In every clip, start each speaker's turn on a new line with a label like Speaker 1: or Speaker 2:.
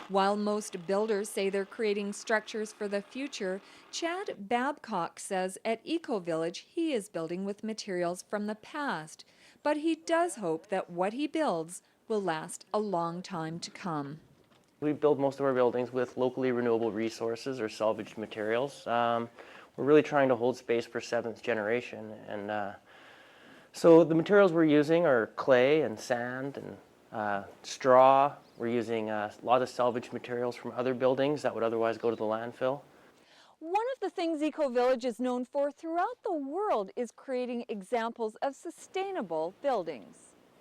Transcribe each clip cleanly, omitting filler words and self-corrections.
Speaker 1: While most builders say they're creating structures for the future, Chad Babcock says at Eco Village he is building with materials from the past, but he does hope that what he builds will last a long time to come.
Speaker 2: We build most of our buildings with locally renewable resources or salvaged materials. We're really trying to hold space for seventh generation, and so the materials we're using are clay and sand and straw. We're using a lot of salvaged materials from other buildings that would otherwise go to the landfill.
Speaker 1: One of the things Eco Village is known for throughout the world is creating examples of sustainable buildings.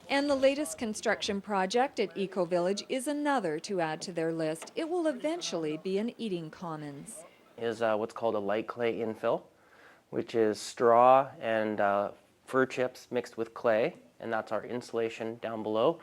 Speaker 1: And the latest construction project at Eco Village is another to add to their list. It will eventually be an eating commons.
Speaker 2: Is what's called a light clay infill, which is straw and fir chips mixed with clay, and that's our insulation down below,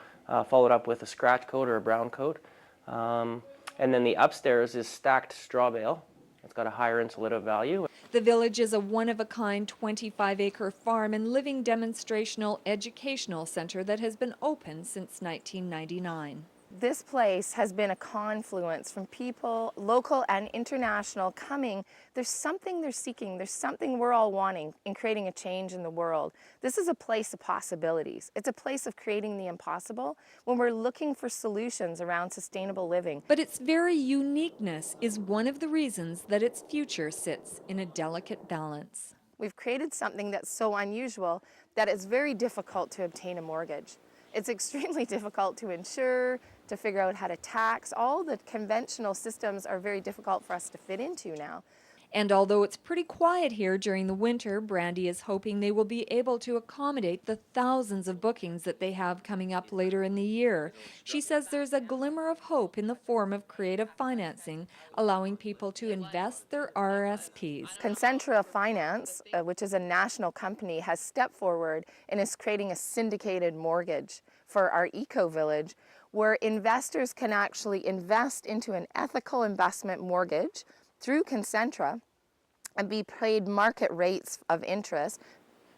Speaker 2: followed up with a scratch coat or a brown coat. And then the upstairs is stacked straw bale. It's got a higher insulative value.
Speaker 1: The village is a one-of-a-kind 25-acre farm and living demonstrational educational center that has been open since 1999.
Speaker 3: This place has been a confluence from people, local and international, coming. There's something they're seeking. There's something we're all wanting in creating a change in the world. This is a place of possibilities. It's a place of creating the impossible when we're looking for solutions around sustainable living.
Speaker 1: But its very uniqueness is one of the reasons that its future sits in a delicate balance.
Speaker 3: We've created something that's so unusual that it's very difficult to obtain a mortgage. It's extremely difficult to insure, to figure out how to tax. All the conventional systems are very difficult for us to fit into now.
Speaker 1: And although it's pretty quiet here during the winter, Brandy is hoping they will be able to accommodate the thousands of bookings that they have coming up later in the year. She says there's a glimmer of hope in the form of creative financing, allowing people to invest their RRSPs.
Speaker 3: Concentra Finance, which is a national company, has stepped forward and is creating a syndicated mortgage for our Eco Village, where investors can actually invest into an ethical investment mortgage through Concentra and be paid market rates of interest.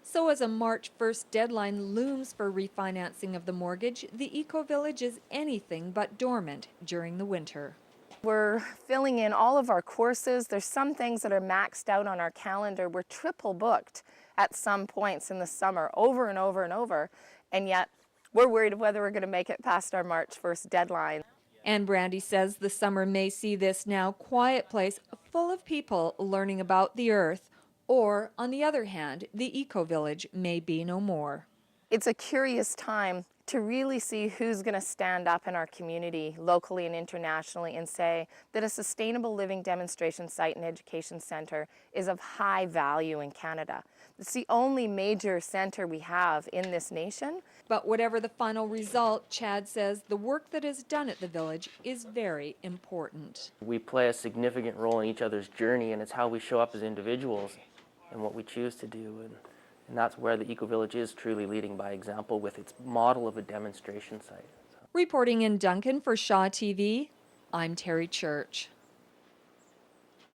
Speaker 1: So as a March 1st deadline looms for refinancing of the mortgage, the Eco Village is anything but dormant during the winter.
Speaker 3: We're filling in all of our courses. There's some things that are maxed out on our calendar. We're triple booked at some points in the summer, over and over and over, and yet we're worried whether we're going to make it past our March 1st deadline.
Speaker 1: And Brandy says the summer may see this now quiet place full of people learning about the earth, or, on the other hand, the Eco Village may be no more.
Speaker 3: It's a curious time to really see who's going to stand up in our community, locally and internationally, and say that a sustainable living demonstration site and education center is of high value in Canada. It's the only major center we have in this nation.
Speaker 1: But whatever the final result, Chad says the work that is done at the village is very important.
Speaker 2: We play a significant role in each other's journey, and it's how we show up as individuals and what we choose to do. And that's where the Eco Village is truly leading by example with its model of a demonstration site.
Speaker 1: Reporting in Duncan for Shaw TV, I'm Terry Church.